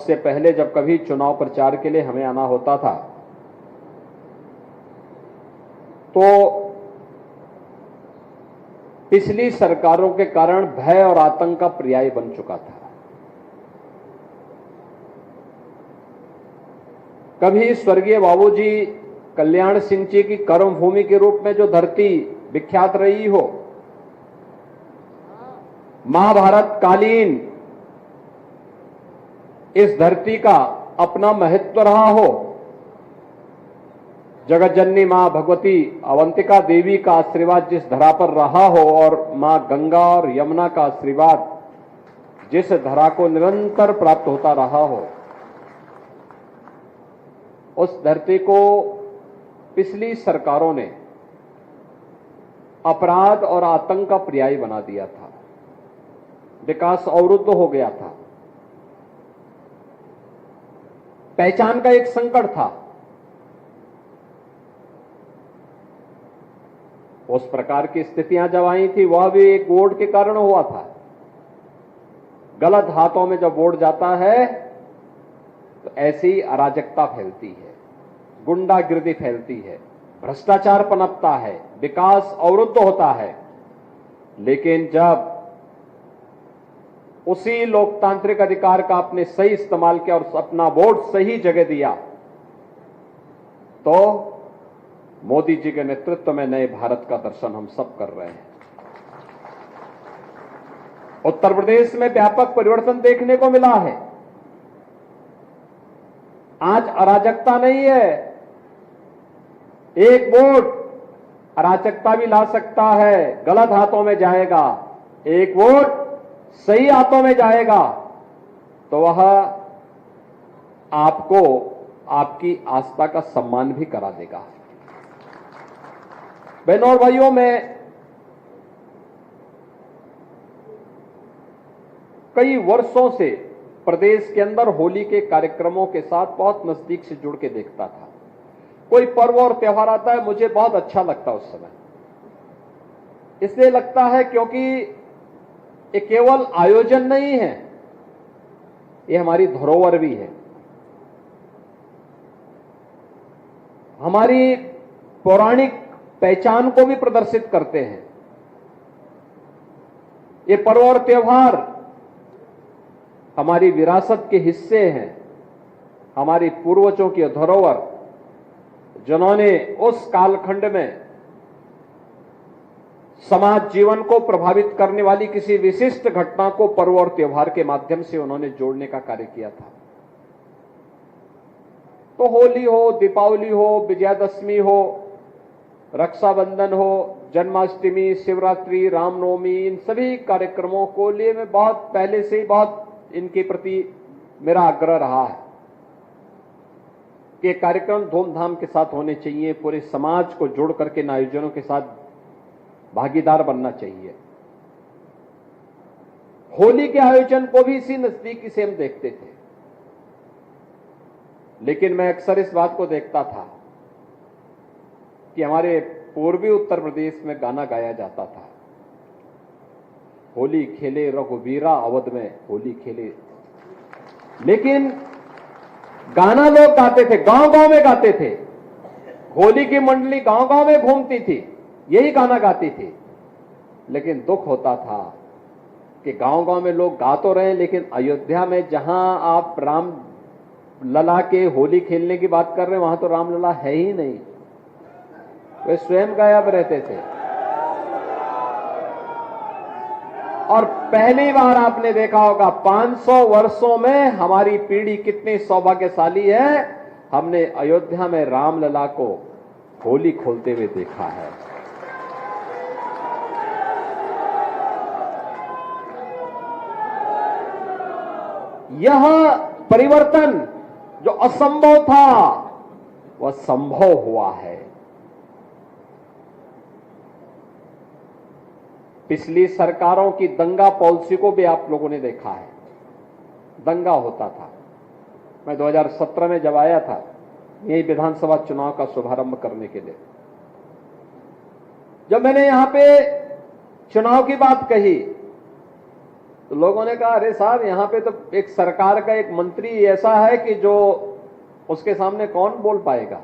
से पहले जब कभी चुनाव प्रचार के लिए हमें आना होता था तो पिछली सरकारों के कारण भय और आतंक का पर्याय बन चुका था। कभी स्वर्गीय बाबूजी कल्याण सिंह जी की कर्मभूमि के रूप में जो धरती विख्यात रही हो, महाभारत कालीन इस धरती का अपना महत्व रहा हो, जगत जननी मां भगवती अवंतिका देवी का आशीर्वाद जिस धरा पर रहा हो और मां गंगा और यमुना का आशीर्वाद जिस धरा को निरंतर प्राप्त होता रहा हो, उस धरती को पिछली सरकारों ने अपराध और आतंक का पर्याय बना दिया था। विकास अवरुद्ध हो गया था, पहचान का एक संकट था। उस प्रकार की स्थितियां जब आई थी वह भी एक वोट के कारण हुआ था। गलत हाथों में जब वोट जाता है तो ऐसी अराजकता फैलती है, गुंडागिर्दी फैलती है, भ्रष्टाचार पनपता है, विकास अवरुद्ध होता है। लेकिन जब उसी लोकतांत्रिक अधिकार का आपने सही इस्तेमाल किया और अपना वोट सही जगह दिया तो मोदी जी के नेतृत्व में नए भारत का दर्शन हम सब कर रहे हैं। उत्तर प्रदेश में व्यापक परिवर्तन देखने को मिला है। आज अराजकता नहीं है। एक वोट अराजकता भी ला सकता है, गलत हाथों में जाएगा। एक वोट सही हाथों में जाएगा तो वह आपको आपकी आस्था का सम्मान भी करा देगा। बहनों और भाइयों, मैं कई वर्षों से प्रदेश के अंदर होली के कार्यक्रमों के साथ बहुत नजदीक से जुड़ के देखता था। कोई पर्व और त्योहार आता है, मुझे बहुत अच्छा लगता उस समय। इसलिए लगता है क्योंकि ये केवल आयोजन नहीं है, ये हमारी धरोहर भी है, हमारी पौराणिक पहचान को भी प्रदर्शित करते हैं। ये पर्व और त्योहार हमारी विरासत के हिस्से हैं, हमारी पूर्वजों की धरोहर, जिन्होंने उस कालखंड में समाज जीवन को प्रभावित करने वाली किसी विशिष्ट घटना को पर्व और त्योहार के माध्यम से उन्होंने जोड़ने का कार्य किया था। तो होली हो, दीपावली हो, विजयादशमी हो, रक्षाबंधन हो, जन्माष्टमी, शिवरात्रि, रामनवमी, इन सभी कार्यक्रमों को लिए मैं बहुत पहले से ही बहुत इनके प्रति मेरा आग्रह रहा है कि कार्यक्रम धूमधाम के साथ होने चाहिए, पूरे समाज को जोड़ करके इन आयोजनों के साथ भागीदार बनना चाहिए। होली के आयोजन को भी इसी नजदीकी से हम देखते थे, लेकिन मैं अक्सर इस बात को देखता था कि हमारे पूर्वी उत्तर प्रदेश में गाना गाया जाता था, होली खेले रघुवीरा अवध में होली खेले। लेकिन गाना लोग गाते थे, गांव गांव में गाते थे। होली की मंडली गांव गांव में घूमती थी, यही गाना गाती थी। लेकिन दुख होता था कि गांव गांव में लोग गा तो रहे, लेकिन अयोध्या में जहां आप राम लला के होली खेलने की बात कर रहे हैं, वहां तो राम लला है ही नहीं। वे स्वयं गायब रहते थे। और पहली बार आपने देखा होगा 500 वर्षों में हमारी पीढ़ी कितनी सौभाग्यशाली है, हमने अयोध्या में रामलला को होली खोलते हुए देखा है। यह परिवर्तन जो असंभव था वह संभव हुआ है। पिछली सरकारों की दंगा पॉलिसी को भी आप लोगों ने देखा है। दंगा होता था। मैं 2017 में जब आया था यही विधानसभा चुनाव का शुभारंभ करने के लिए, जब मैंने यहां पे चुनाव की बात कही तो लोगों ने कहा, अरे साहब यहां पे तो एक सरकार का एक मंत्री ऐसा है कि जो उसके सामने कौन बोल पाएगा।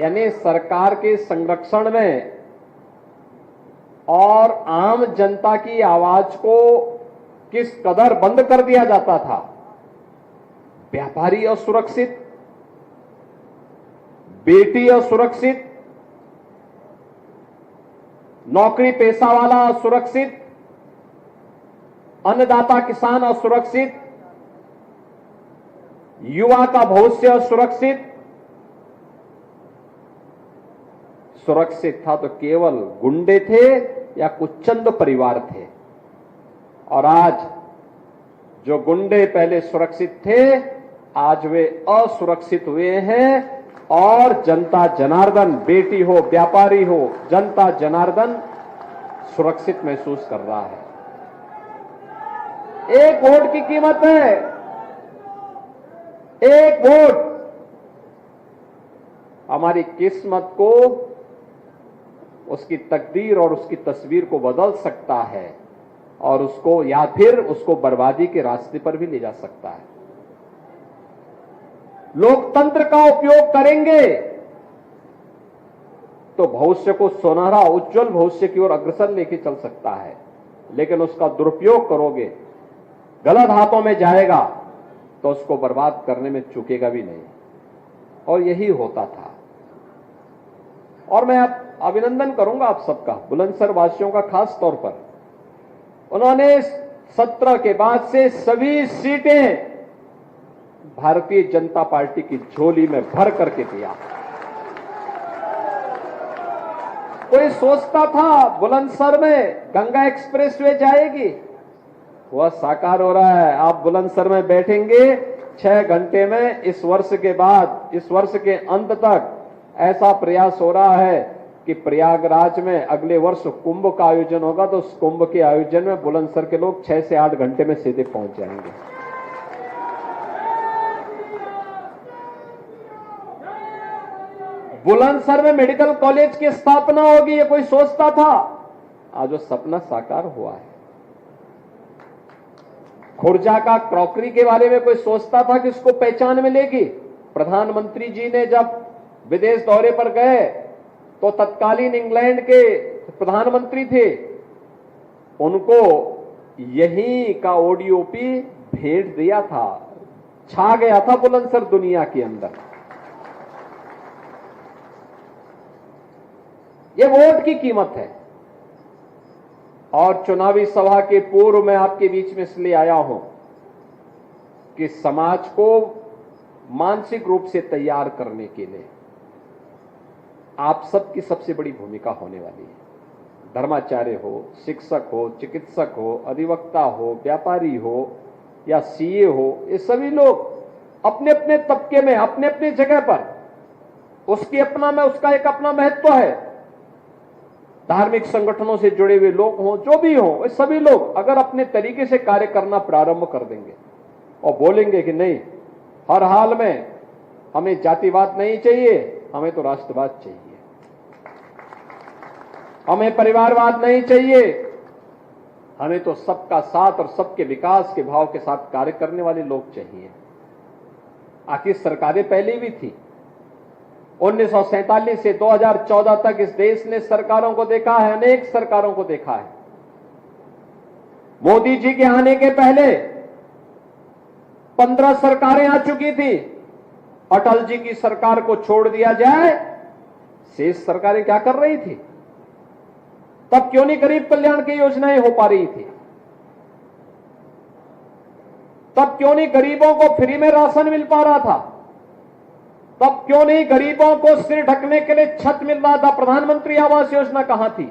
यानी सरकार के संरक्षण में और आम जनता की आवाज को किस कदर बंद कर दिया जाता था। व्यापारी असुरक्षित, बेटी असुरक्षित, नौकरी पेशा वाला असुरक्षित, अन्नदाता किसान असुरक्षित, युवा का भविष्य असुरक्षित। सुरक्षित था तो केवल गुंडे थे या कुछ चंद परिवार थे। और आज जो गुंडे पहले सुरक्षित थे, आज वे असुरक्षित हुए हैं और जनता जनार्दन, बेटी हो व्यापारी हो, जनता जनार्दन सुरक्षित महसूस कर रहा है। एक वोट की कीमत है, एक वोट हमारी किस्मत को, उसकी तकदीर और उसकी तस्वीर को बदल सकता है और उसको या फिर उसको बर्बादी के रास्ते पर भी ले जा सकता है। लोकतंत्र का उपयोग करेंगे तो भविष्य को सुनहरा उज्जवल भविष्य की ओर अग्रसर लेके चल सकता है, लेकिन उसका दुरुपयोग करोगे, गलत हाथों में जाएगा तो उसको बर्बाद करने में चूकेगा भी नहीं। और यही होता था। और मैं अब अभिनंदन करूंगा आप सबका, बुलंदशहर वासियों का खास तौर पर। उन्होंने 17 के बाद से सभी सीटें भारतीय जनता पार्टी की झोली में भर करके दिया। कोई सोचता था बुलंदशहर में गंगा एक्सप्रेसवे जाएगी, वह साकार हो रहा है। आप बुलंदशहर में बैठेंगे 6 घंटे में। इस वर्ष के बाद, इस वर्ष के अंत तक ऐसा प्रयास हो रहा है कि प्रयागराज में अगले वर्ष कुंभ का आयोजन होगा, तो उस कुंभ के आयोजन में बुलंदशहर के लोग 6 से 8 घंटे में सीधे पहुंच जाएंगे। बुलंदशहर में मेडिकल कॉलेज की स्थापना होगी, ये कोई सोचता था? आज वो सपना साकार हुआ है। खुर्जा का क्रॉकरी के बारे में कोई सोचता था कि उसको पहचान मिलेगी? प्रधानमंत्री जी ने जब विदेश दौरे पर गए तो तत्कालीन इंग्लैंड के प्रधानमंत्री थे, उनको यही का ओडीओपी भेंट दिया था। छा गया था बुलंदशहर दुनिया के अंदर। ये वोट की कीमत है। और चुनावी सभा के पूर्व मैं आपके बीच में इसलिए आया हूं कि समाज को मानसिक रूप से तैयार करने के लिए आप सबकी सबसे बड़ी भूमिका होने वाली है। धर्माचार्य हो, शिक्षक हो, चिकित्सक हो, अधिवक्ता हो, व्यापारी हो या सीए हो, ये सभी लोग अपने अपने तबके में, अपने अपने जगह पर, उसका एक अपना महत्व है। धार्मिक संगठनों से जुड़े हुए लोग हों, जो भी हों, वे सभी लोग अगर अपने तरीके से कार्य करना प्रारंभ कर देंगे और बोलेंगे कि नहीं, हर हाल में हमें जातिवाद नहीं चाहिए, हमें तो राष्ट्रवाद चाहिए, हमें परिवारवाद नहीं चाहिए, हमें तो सबका साथ और सबके विकास के भाव के साथ कार्य करने वाले लोग चाहिए। आखिर सरकारें पहले भी थी। 1947 से 2014 तक इस देश ने सरकारों को देखा है, अनेक सरकारों को देखा है। मोदी जी के आने के पहले 15 सरकारें आ चुकी थी। अटल जी की सरकार को छोड़ दिया जाए, शेष सरकारें क्या कर रही थी? तब क्यों नहीं गरीब कल्याण की योजनाएं हो पा रही थी? तब क्यों नहीं गरीबों को फ्री में राशन मिल पा रहा था? तब क्यों नहीं गरीबों को सिर ढकने के लिए छत मिल रहा था? प्रधानमंत्री आवास योजना कहां थी?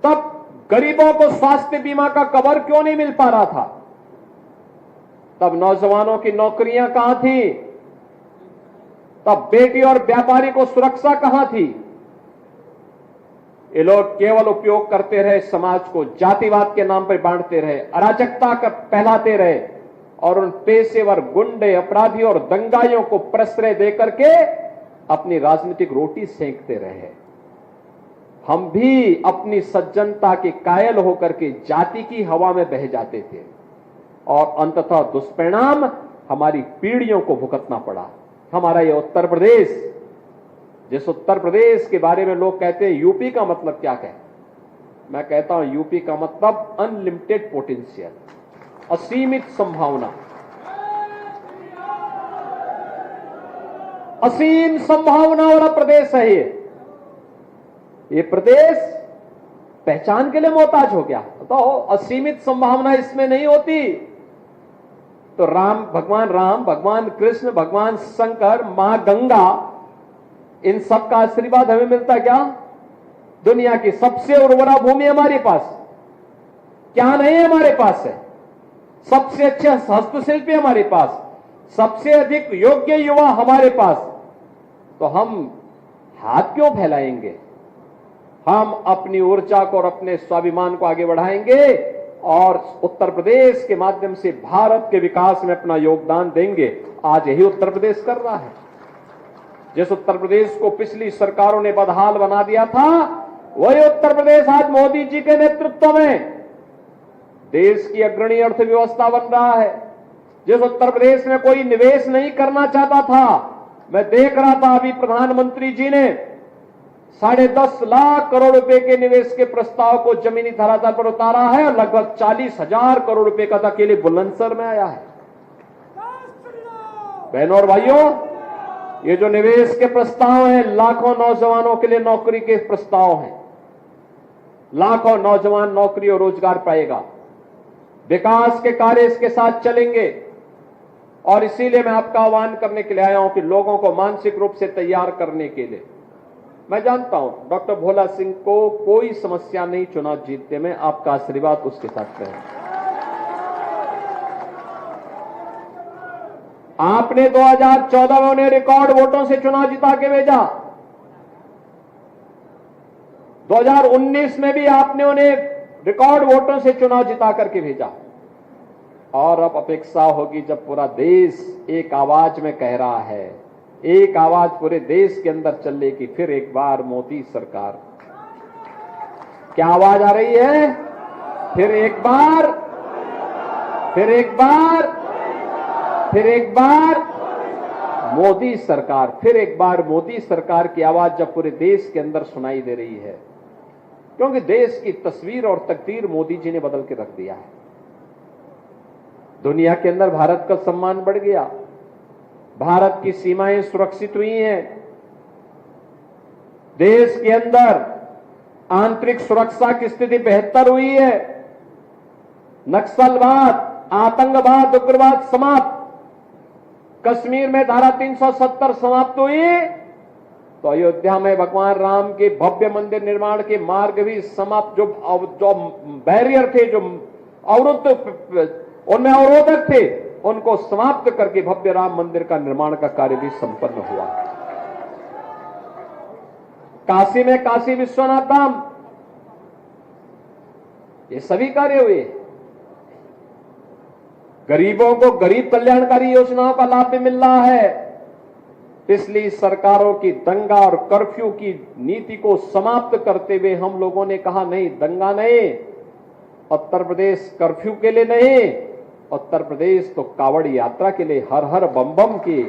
तब गरीबों को स्वास्थ्य बीमा का कवर क्यों नहीं मिल पा रहा था? तब नौजवानों की नौकरियां कहां थी? तब बेटी और व्यापारी को सुरक्षा कहां थी? ये लोग केवल उपयोग करते रहे, समाज को जातिवाद के नाम पर बांटते रहे, अराजकता का फैलाते रहे और उन पेशेवर गुंडे, अपराधियों और दंगाइयों को प्रश्रय देकर के अपनी राजनीतिक रोटी सेंकते रहे। हम भी अपनी सज्जनता के कायल होकर के जाति की हवा में बह जाते थे और अंततः दुष्परिणाम हमारी पीढ़ियों को भुगतना पड़ा। हमारा ये उत्तर प्रदेश, जिस उत्तर प्रदेश के बारे में लोग कहते हैं यूपी का मतलब क्या कहते, मैं कहता हूं यूपी का मतलब अनलिमिटेड पोटेंशियल, असीमित संभावना, असीम संभावना वाला प्रदेश है ये प्रदेश पहचान के लिए मोहताज हो गया। तो असीमित संभावना इसमें नहीं होती तो राम, भगवान कृष्ण, भगवान शंकर, मां गंगा, इन सब का आशीर्वाद हमें मिलता क्या? दुनिया की सबसे उर्वरा भूमि हमारे पास क्या नहीं है? हमारे पास है सबसे अच्छे हस्तशिल्पी हमारे पास, सबसे अधिक योग्य युवा हमारे पास। तो हम हाथ क्यों फैलाएंगे? हम अपनी ऊर्जा को और अपने स्वाभिमान को आगे बढ़ाएंगे और उत्तर प्रदेश के माध्यम से भारत के विकास में अपना योगदान देंगे। आज यही उत्तर प्रदेश कर रहा है। जिस उत्तर प्रदेश को पिछली सरकारों ने बदहाल बना दिया था, वही उत्तर प्रदेश आज मोदी जी के नेतृत्व में देश की अग्रणी अर्थव्यवस्था बन रहा है। जिस उत्तर प्रदेश में कोई निवेश नहीं करना चाहता था, मैं देख रहा था अभी प्रधानमंत्री जी ने 10.5 लाख करोड़ रुपए के निवेश के प्रस्ताव को जमीनी धरातल पर उतारा है और लगभग 40,000 करोड़ रुपए का अकेले बुलंदशहर में आया है। बहनों और भाइयों, ये जो निवेश के प्रस्ताव हैं, लाखों नौजवानों के लिए नौकरी के प्रस्ताव हैं। लाखों नौजवान नौकरी और रोजगार पाएगा। विकास के कार्य इसके साथ चलेंगे और इसीलिए मैं आपका आह्वान करने के लिए आया हूं कि लोगों को मानसिक रूप से तैयार करने के लिए। मैं जानता हूं डॉक्टर भोला सिंह को कोई समस्या नहीं चुनाव जीतने में, आपका आशीर्वाद उसके साथ रहे। आपने 2014 में उन्हें रिकॉर्ड वोटों से चुनाव जिता के भेजा। 2019 में भी आपने उन्हें रिकॉर्ड वोटों से चुनाव जिता करके भेजा और अब अपेक्षा होगी जब पूरा देश एक आवाज में कह रहा है, एक आवाज पूरे देश के अंदर चलेगी, फिर एक बार मोदी सरकार। क्या आवाज आ रही है? फिर एक बार, फिर एक बार, फिर एक बार मोदी सरकार, फिर एक बार मोदी सरकार की आवाज जब पूरे देश के अंदर सुनाई दे रही है, क्योंकि देश की तस्वीर और तकदीर मोदी जी ने बदल के रख दिया है। दुनिया के अंदर भारत का सम्मान बढ़ गया, भारत की सीमाएं सुरक्षित हुई हैं, देश के अंदर आंतरिक सुरक्षा की स्थिति बेहतर हुई है, नक्सलवाद, आतंकवाद, उग्रवाद समाप्त, कश्मीर में धारा 370 समाप्त हुई, तो अयोध्या में भगवान राम के भव्य मंदिर निर्माण के मार्ग भी समाप्त, जो बैरियर थे, जो अवरुद्ध, उनमें अवरोधक थे, उनको समाप्त करके भव्य राम मंदिर का निर्माण का कार्य भी संपन्न हुआ। काशी में काशी विश्वनाथ धाम, ये सभी कार्य हुए। गरीबों को गरीब कल्याणकारी योजनाओं का लाभ भी मिल रहा है। पिछली सरकारों की दंगा और कर्फ्यू की नीति को समाप्त करते हुए हम लोगों ने कहा नहीं, दंगा नहीं, उत्तर प्रदेश कर्फ्यू के लिए नहीं, उत्तर प्रदेश तो कावड़ यात्रा के लिए हर हर बम बम के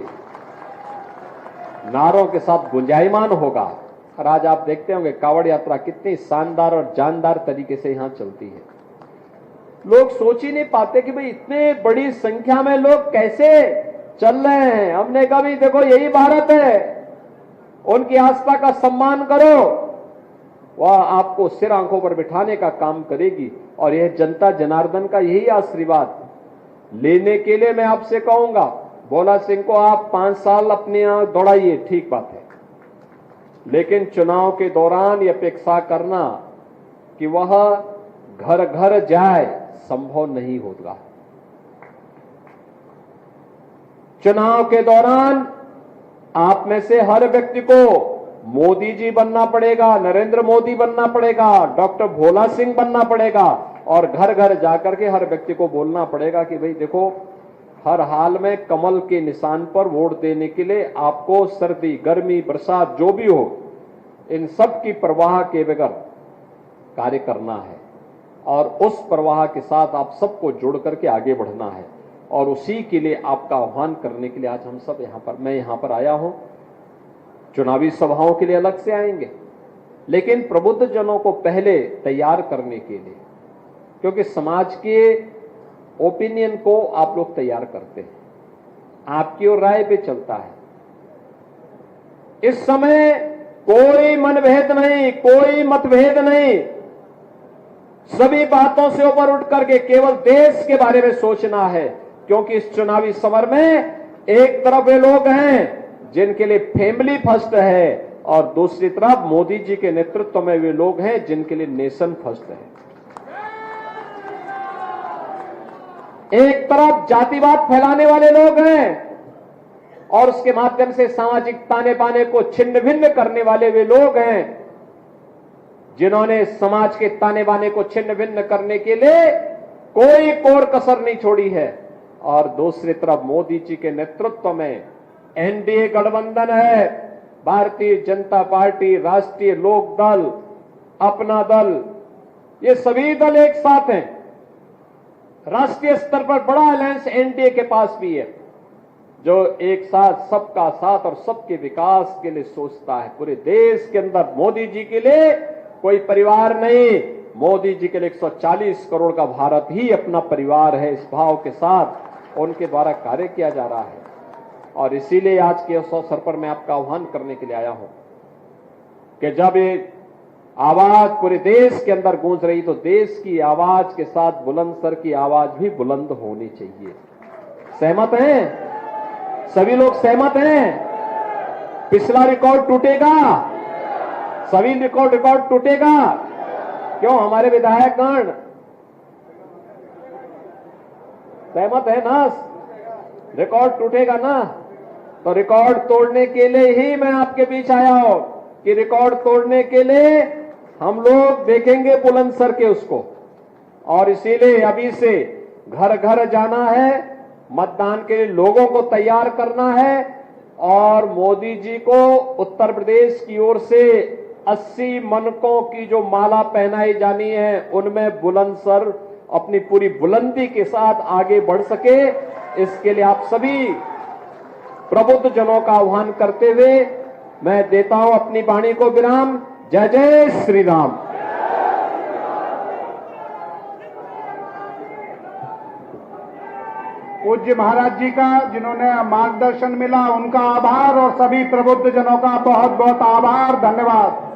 नारों के साथ गुंजायमान होगा। और आज आप देखते होंगे कावड़ यात्रा कितनी शानदार और जानदार तरीके से यहां चलती है। लोग सोच ही नहीं पाते कि भाई इतने बड़ी संख्या में लोग कैसे चल रहे हैं। हमने कहा भी देखो यही भारत है, उनकी आस्था का सम्मान करो, वह आपको सिर आंखों पर बिठाने का काम करेगी। और यह जनता जनार्दन का यही आशीर्वाद लेने के लिए मैं आपसे कहूंगा, भोला सिंह को आप 5 साल अपने यहां दौड़ाइए, ठीक बात है, लेकिन चुनाव के दौरान यह अपेक्षा करना कि वह घर घर जाए, संभव नहीं होगा। चुनाव के दौरान आप में से हर व्यक्ति को मोदी जी बनना पड़ेगा, नरेंद्र मोदी बनना पड़ेगा, डॉक्टर भोला सिंह बनना पड़ेगा और घर घर जाकर के हर व्यक्ति को बोलना पड़ेगा कि भाई देखो, हर हाल में कमल के निशान पर वोट देने के लिए आपको सर्दी, गर्मी, बरसात जो भी हो, इन सब की परवाह के बगैर कार्य करना है और उस परवाह के साथ आप सबको जोड़ करके आगे बढ़ना है और उसी के लिए आपका आह्वान करने के लिए आज हम सब मैं यहां पर आया हूं। चुनावी सभाओं के लिए अलग से आएंगे, लेकिन प्रबुद्ध जनों को पहले तैयार करने के लिए, क्योंकि समाज के ओपिनियन को आप लोग तैयार करते हैं, आपकी और राय पे चलता है। इस समय कोई मनभेद नहीं, कोई मतभेद नहीं, सभी बातों से ऊपर उठ करके केवल देश के बारे में सोचना है, क्योंकि इस चुनावी समर में एक तरफ वे लोग हैं जिनके लिए फैमिली फर्स्ट है और दूसरी तरफ मोदी जी के नेतृत्व में वे लोग हैं जिनके लिए नेशन फर्स्ट है। एक तरफ जातिवाद फैलाने वाले लोग हैं और उसके माध्यम से सामाजिक ताने बाने को छिन्न भिन्न करने वाले वे लोग हैं जिन्होंने समाज के ताने बाने को छिन्न भिन्न करने के लिए कोई कोर कसर नहीं छोड़ी है। और दूसरी तरफ मोदी जी के नेतृत्व में एनडीए गठबंधन है, भारतीय जनता पार्टी, राष्ट्रीय लोक दल, अपना दल, ये सभी दल एक साथ हैं। राष्ट्रीय स्तर पर बड़ा अलायंस एनडीए के पास भी है जो एक साथ सबका साथ और सबके विकास के लिए सोचता है। पूरे देश के अंदर मोदी जी के लिए कोई परिवार नहीं, मोदी जी के लिए 140 करोड़ का भारत ही अपना परिवार है। इस भाव के साथ उनके द्वारा कार्य किया जा रहा है और इसीलिए आज के इस अवसर पर मैं आपका आह्वान करने के लिए आया हूं कि जब ये आवाज पूरे देश के अंदर गूंज रही तो देश की आवाज के साथ बुलंद सर की आवाज भी बुलंद होनी चाहिए। सहमत हैं? सभी लोग सहमत हैं? पिछला रिकॉर्ड टूटेगा, सभी रिकॉर्ड टूटेगा। क्यों? हमारे विधायकगण सहमत है ना? रिकॉर्ड टूटेगा ना? तो रिकॉर्ड तोड़ने के लिए ही मैं आपके बीच आया हूं कि रिकॉर्ड तोड़ने के लिए हम लोग देखेंगे बुलंद सर के उसको। और इसीलिए अभी से घर घर जाना है, मतदान के लिए लोगों को तैयार करना है और मोदी जी को उत्तर प्रदेश की ओर से 80 मनकों की जो माला पहनाई जानी है उनमें बुलंद सर अपनी पूरी बुलंदी के साथ आगे बढ़ सके, इसके लिए आप सभी प्रबुद्ध जनों का आह्वान करते हुए मैं देता हूं अपनी वाणी को विराम। जय जय श्री राम। पूज्य महाराज जी का जिन्होंने मार्गदर्शन मिला उनका आभार और सभी प्रबुद्ध जनों का बहुत बहुत आभार, धन्यवाद।